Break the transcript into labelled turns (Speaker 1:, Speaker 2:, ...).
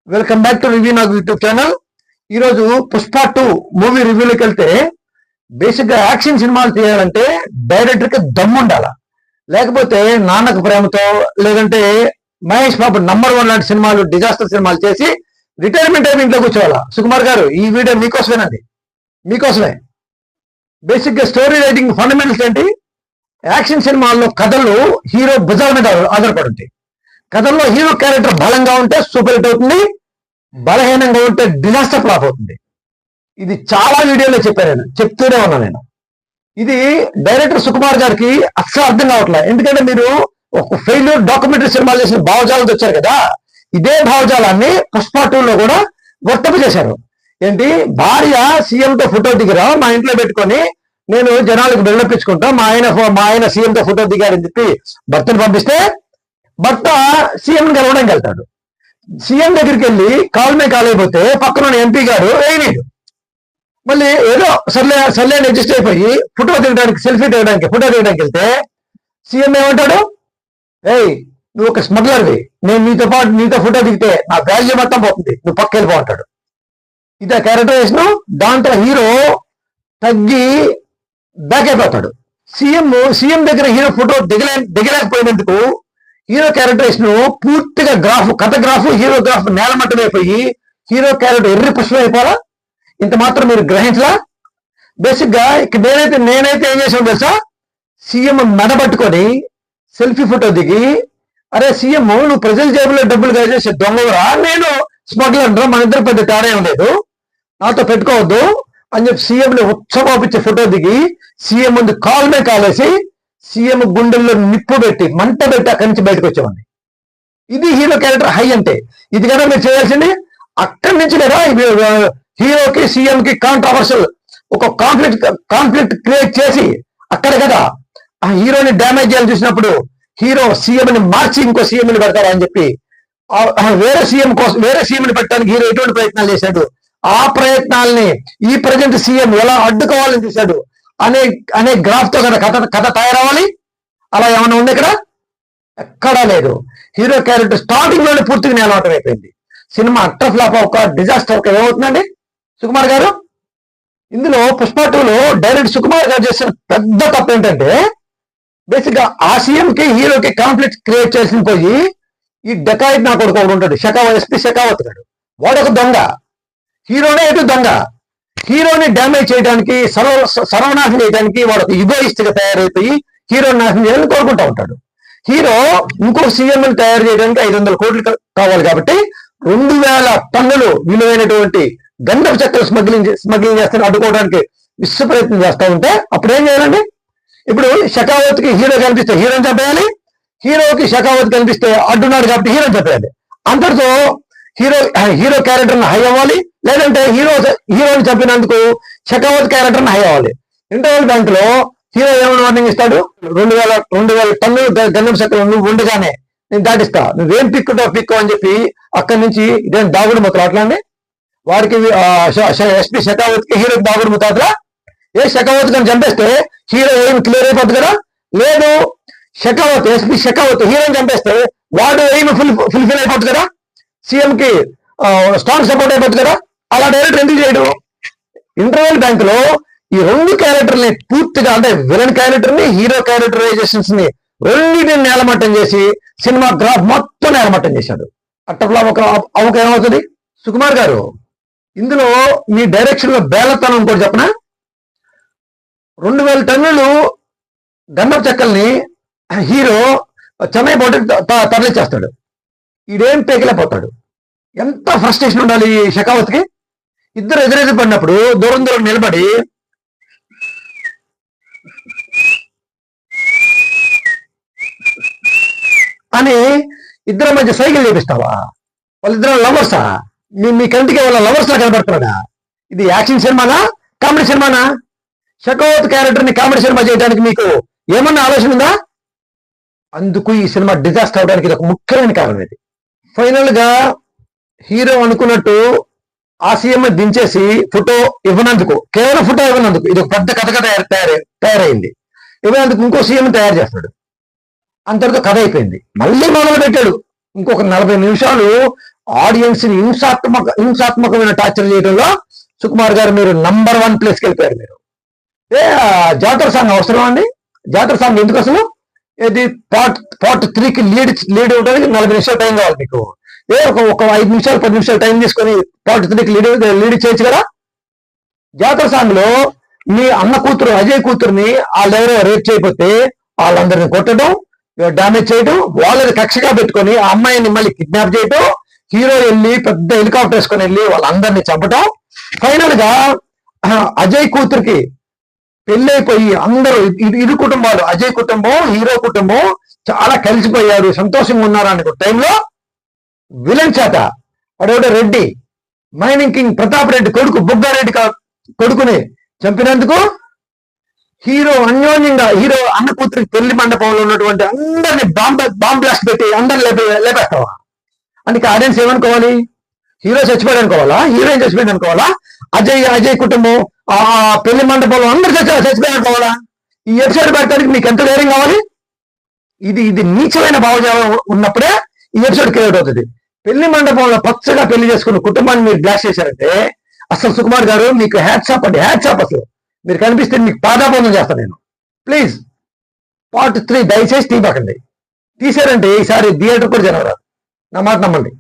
Speaker 1: Welcome back to review నాకు YouTube channel. ఈరోజు Pushpa 2 movie రివ్యూలోకి వెళ్తే, బేసిక్ గా యాక్షన్ సినిమాలు తీయాలంటే డైరెక్టర్ కి దమ్ము ఉండాలా, లేకపోతే నాన్నకు ప్రేమతో లేదంటే మహేష్ బాబు నంబర్ 1 లాంటి సినిమాలు డిజాస్టర్ సినిమాలు చేసి రిటైర్మెంట్ అయిన ఇంట్లో కూర్చోవాలా. సుకుమార్ గారు, ఈ వీడియో మీకోసమేనండి, మీకోసమే. బేసిక్ గా స్టోరీ రైటింగ్ ఫండమెంటల్స్ ఏంటి? యాక్షన్ సినిమాల్లో కథలు హీరో భుజాల మీద ఆధారపడి ఉంటాయి. కథల్లో హీరో క్యారెక్టర్ బలంగా ఉంటే సూపర్ హిట్ అవుతుంది, బలహీనంగా ఉంటే డిజాస్టర్ ఫ్లాప్ అవుతుంది. ఇది చాలా వీడియోలో చెప్పాను, చెప్తూనే ఉన్నా నేను. ఇది డైరెక్టర్ సుకుమార్ గారికి అస్సలు అర్థం కావట్లేదు. ఎందుకంటే మీరు ఒక ఫెయిల్యూర్ డాక్యుమెంటరీ సినిమాలు చేసిన భావజాలతో వచ్చారు కదా, ఇదే భావజాలాన్ని పుష్ప 2లో కూడా వర్తపు చేశారు. ఏంటి, భార్య సీఎంతో ఫోటో దిగిరా మా ఇంట్లో పెట్టుకొని నేను జనాలకు వెళ్ళొప్పించుకుంటా, మా ఆయన సీఎంతో ఫోటో దిగారని చెప్పి భర్తను పంపిస్తే, భర్త సీఎం గెలవడానికి వెళ్తాడు. సీఎం దగ్గరికి వెళ్ళి కాల్ మీద కాల్ అయిపోతే పక్కన ఎంపీ గారు వేయనీడు. మళ్ళీ ఏదో సర్లే అడ్జస్ట్ అయిపోయి ఫోటో దిగడానికి, సెల్ఫీ దిగడానికి, ఫోటో దిగడానికి వెళ్తే సీఎం ఏమంటాడు, ఏయ్ నువ్వు ఒక స్మగ్లర్వి, నేను నీతో ఫోటో దిగితే నా వాల్యూ మొత్తం పోతుంది, నువ్వు పక్క వెళ్ళిపో అంటాడు. ఇదే క్యారెక్టరైజేషన్. దాంట్లో హీరో తగ్గి బ్యాక్ అయిపోతాడు. సీఎం దగ్గర హీరో ఫోటో దిగలేకపోయినందుకు హీరో క్యారెక్టరేషన్ పూర్తిగా కథ గ్రాఫ్ హీరో గ్రాఫ్ నేలమట్టం అయిపోయి హీరో క్యారెక్టర్ ఎర్రి పుష్పం అయిపోవాలా. ఇంత మాత్రం మీరు గ్రహించలా? బేసిక్ గా ఇక్కడ నేనైతే ఏం చేసాను తెలుసా, సీఎం మెడబట్టుకొని సెల్ఫీ ఫోటో దిగి, అరే సీఎం నువ్వు ప్రజల జేబులో డబ్బులు కాజేసే దొంగవరా, నేను స్మగ్లర్, మన ఇద్దరు పెద్ద తేడా ఏం లేదు, నాతో పెట్టుకోవద్దు అని చెప్పి సీఎంని ఉత్సవాపించే ఫోటో దిగి సీఎం ముందు కాల్ మీద కాలేసి సీఎం గుండెల్లో నిప్పు పెట్టి మంట పెట్టి అక్కడి నుంచి బయటకు వచ్చేవాడిని. ఇది హీరో క్యారెక్టర్ హై అంటే. ఇది కదా మీరు చేయాల్సింది. అక్కడి నుంచి కదా హీరోకి సీఎం కి కాంట్రవర్షియల్ ఒక కాన్ఫ్లిక్ట్ క్రియేట్ చేసి అక్కడ కదా ఆ హీరోని డ్యామేజ్ చేయాలని చూసినప్పుడు హీరో సీఎంని మార్చి ఇంకో సీఎంని పెడతారా అని చెప్పి వేరే సీఎంని పెట్టడానికి హీరో ఎటువంటి ప్రయత్నాలు చేశాడు, ఆ ప్రయత్నాల్ని ఈ ప్రజెంట్ సీఎం ఎలా అడ్డుకోవాలని చూశాడు అనే గ్రాఫ్ తో కదా కథ తయారవ్వాలి. అలా ఏమైనా ఉంది ఇక్కడ? ఎక్కడా లేదు. హీరో క్యారెక్టర్ స్టార్టింగ్ లోనే పూర్తిగా నేలవటం అయిపోయింది. సినిమా అట్టర్ ఫ్లాప్ ఒక డిజాస్టర్ ఒక ఏమవుతుందండి సుకుమార్ గారు? ఇందులో పుష్ప 2లో డైరెక్ట్ సుకుమార్ గారు చేసిన పెద్ద తప్పు ఏంటంటే, బేసిక్ గా ఆ సీఎం కి హీరోకి కాన్ఫ్లిక్ట్ క్రియేట్ చేసిన పోయి ఈ డెకాయిట్ నా కొడుకు ఒకడు ఉంటాడు, ఎస్పీ షెకావత్ గాడు, వాడొక దొంగ, హీరోనే ఎటు దొంగ. హీరోని డ్యామేజ్ చేయడానికి, సర్వనాశనం చేయడానికి వాడు ఒక యుగోయిస్ట్ గా తయారైపోయి హీరోని నాశనం చేయాలని కోరుకుంటా ఉంటాడు. హీరో ఇంకో సీఎం తయారు చేయడానికి 500 కోట్లు కావాలి కాబట్టి 2000 టన్నులు విలువైనటువంటి గంధపు చెక్కలు స్మగ్లింగ్ చేస్తాను అడ్డుకోవడానికి విశ్వ ప్రయత్నం చేస్తూ ఉంటే అప్పుడు ఏం చేయాలండి? ఇప్పుడు షెకావత్ కి హీరో కనిపిస్తే హీరోని చంపేయాలి, హీరోకి షెకావత్ కనిపిస్తే అడ్డున్నాడు కాబట్టి హీరోని చంపేయాలి. అంతటితో హీరో క్యారెక్టర్ హై అవ్వాలి, లేదంటే హీరోని చంపినందుకు షెకావత్ క్యారెక్టర్ హై అవ్వాలి. ఇంటర్వల్ బ్యాంక్ లో హీరో ఏమైనా వార్నింగ్ ఇస్తాడు, 2000 టన్నులు గంధపు చెక్కలు నువ్వు ఉండగానే నేను దాటిస్తా, నువ్వేం పిక్కు అని చెప్పి అక్కడి నుంచి ఇదేం దాగుడు ముత్తలు అట్లాండి. వారికి ఎస్పీ షెకావత్ కి హీరోకి దాగుడు ముత్తాదులా? ఏ షెకావత్ కానీ చంపేస్తే హీరో ఏం క్లియర్ అయిపోద్ది కదా? లేదు, ఎస్పీ షెకావత్ హీరోని చంపేస్తే వాడు ఏమి ఫుల్ఫిల్ అయిపోతుంది కదా, సీఎం కి స్ట్రాంగ్ సపోర్ట్ అయిపోతుంది కదా. అలా డైరెక్ట్ ఎందుకు చేయడు? ఇంటర్వెల్ బ్యాంక్ లో ఈ 2 క్యారెక్టర్ని పూర్తిగా, అంటే విలన్ క్యారెక్టర్ ని హీరో క్యారెక్టరైజేషన్స్ ని రెండింటిని నేలమట్టం చేసి సినిమా గ్రాఫ్ మొత్తం నేలమట్టం చేశాడు. అట్టప్లా ఒక ఏమవుతుంది సుకుమార్ గారు? ఇందులో మీ డైరెక్షన్ లో బేలతనం కూడా చెప్పనా, 2000 టన్నులు గంధపు చెక్కల్ని హీరో చెన్నై పోటీ తరలిచ్చేస్తాడు. ఈడేం పేకలేకపోతాడు. ఎంత ఫ్రస్ట్రేషన్ ఉండాలి షెకావత్ కి? ఇద్దరు ఎదురెదురు పడినప్పుడు దూరం నిలబడి అని ఇద్దరి మధ్య సైకిల్ చేపిస్తావా? వాళ్ళిద్దరు లవర్సా? మీ కంటికి వాళ్ళ లవర్స్ లా కనబడుతున్నాడా? ఇది యాక్షన్ సినిమానా, కామెడీ సినిమానా? షెకావత్ క్యారెక్టర్ ని కామెడీ సినిమా చేయడానికి మీకు ఏమన్నా ఆలోచన ఉందా? అందుకు ఈ సినిమా డిజాస్టర్ అవడానికి ఇది ఒక ముఖ్యమైన కారణం. ఇది ఫైనల్ గా హీరో అనుకున్నట్టు ఆ సీఎం దించేసి ఫోటో ఇవ్వనందుకు, కేవలం ఫోటో ఇవ్వనందుకు, ఇది ఒక పెద్ద కథ తయారైంది. ఇవ్వనందుకు ఇంకో సీఎం తయారు చేస్తాడు. అంతటితో కథ అయిపోయింది. మళ్ళీ మొదలు పెట్టాడు ఇంకొక 40 నిమిషాలు ఆడియన్స్ ని హింసాత్మకమైన టార్చర్ చేయడంలో సుకుమార్ గారు మీరు నంబర్ 1 ప్లేస్కి వెళ్ళిపోయారు. మీరు జాతర సాంగ్ అవసరం అండి? జాతర సాంగ్ ఎందుకు అసలు? ఇది పార్ట్ 3కి లీడ్ ఇవ్వడానికి 40 నిమిషాలు టైం కావాలి మీకు. ఒక 5 నిమిషాలు 10 నిమిషాలు టైం తీసుకొని పార్ట్ 3కి లీడ్ చేయొచ్చు కదా. జాతర సాంగ్ లో మీ అన్న కూతురు అజయ్ కూతురుని వాళ్ళెవరో రేప్ చేయకపోతే వాళ్ళందరినీ కొట్టడం, డామేజ్ చేయడం, వాళ్ళని కక్షగా పెట్టుకొని ఆ అమ్మాయిని మళ్ళీ కిడ్నాప్ చేయడం, హీరో వెళ్ళి పెద్ద హెలికాప్టర్ వేసుకొని వెళ్ళి వాళ్ళందరినీ చంపటం, ఫైనల్ గా అజయ్ కూతురికి పెళ్ళైపోయి అందరూ ఇరు కుటుంబాలు, అజయ్ కుటుంబం హీరో కుటుంబం చాలా కలిసిపోయారు, సంతోషంగా ఉన్నారు అనుకో టైంలో విలన్ చేత వాడేవాడు రెడ్డి, మైనింగ్ కింగ్ ప్రతాప్ రెడ్డి కొడుకు బుగ్గారెడ్డి కొడుకుని చంపినందుకు హీరో అన్యోన్యంగా హీరో అన్న కూతురికి పెళ్లి మండపంలో ఉన్నటువంటి అందరినీ బాంబ్ బ్లాస్ట్ పెట్టి అందరిని లేపేస్తావా? అందుకే ఆడియన్స్ ఏమనుకోవాలి? హీరో చచ్చిపోయాడు అనుకోవాలా? హీరోయిన్ చచ్చిపోయింది అనుకోవాలా? అజయ్ కుటుంబం ఆ పెళ్లి మండపంలో అందరు చచ్చిపోయాడు అనుకోవాలా? ఈ ఎపిసోడ్ పెట్టడానికి మీకు ఎంత ధైర్యం కావాలి? ఇది నీచమైన భావజాలం ఉన్నప్పుడే ఈ ఎపిసోడ్ క్రియేట్ అవుతుంది. పెళ్లి మండపంలో పచ్చగా పెళ్లి చేసుకున్న కుటుంబాన్ని మీరు బ్లాస్ట్ చేశారంటే అసలు సుకుమార్ గారు మీకు హ్యాట్సాప్ అండి, హ్యాట్సాప్. అసలు మీరు కనిపిస్తే మీకు పాదాబంధం చేస్తాను నేను. ప్లీజ్ పార్ట్ 3 దయచేసి తీయకండి. తీసారంటే ఈసారి థియేటర్ కూడా జరగరాదు. నా మాట నమ్మండి.